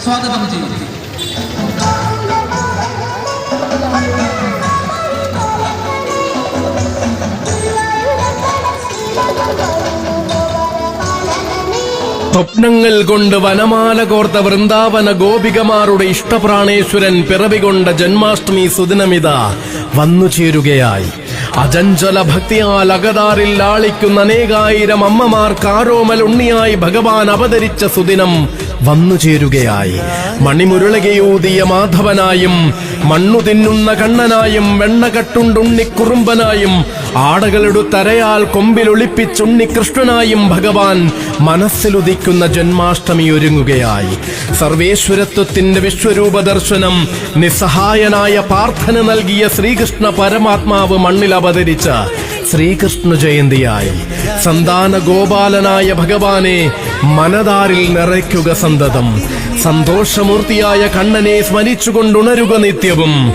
സ്വാഗതം ചെയ്യുന്നു. സ്വപ്നങ്ങൾ കൊണ്ട് വനമാല കോർത്ത വൃന്ദാവന ഗോപികമാരുടെ ഇഷ്ടപ്രാണേശ്വരൻ പിറവികൊണ്ട ജന്മാഷ്ടമി സുദിനമിത വന്നുചേരുകയായി. അചഞ്ചല ഭക്തിയാൽ അകതാറിൽ ലാളിക്കുന്ന അനേകായിരം അമ്മമാർക്ക് ആരോമൽ ഉണ്ണിയായി ഭഗവാൻ അവതരിച്ച സുദിനം വന്നുചേരുകയായി. മണിമുരുളകയൂതിയ മാധവനായും മണ്ണു തിന്നുന്ന കണ്ണനായും വെണ്ണകട്ടുണ്ടുണ്ണിക്കുറുമ്പനായും ആടകളുടെ കൊമ്പിലൊളിപ്പിച്ചുണ്ണികൃഷ്ണനായും ഭഗവാൻ മനസ്സിലുദിക്കുന്ന ജന്മാഷ്ടമി ഒരുങ്ങുകയായി. സർവേശ്വരത്വത്തിന്റെ വിശ്വരൂപ ദർശനം നിസ്സഹായനായ പാർത്ഥന് നൽകിയ ശ്രീകൃഷ്ണ പരമാത്മാവ് മണ്ണിൽ അവതരിച്ച ശ്രീകൃഷ്ണ ജയന്തിയായി. സന്താന ഗോപാലനായ ഭഗവാനെ മനതാരിൽ നിറയ്ക്കുക സന്തതം. സന്തോഷമൂർത്തിയായ കണ്ണനെ സ്മരിച്ചുകൊണ്ടുണരുക നിത്യവും.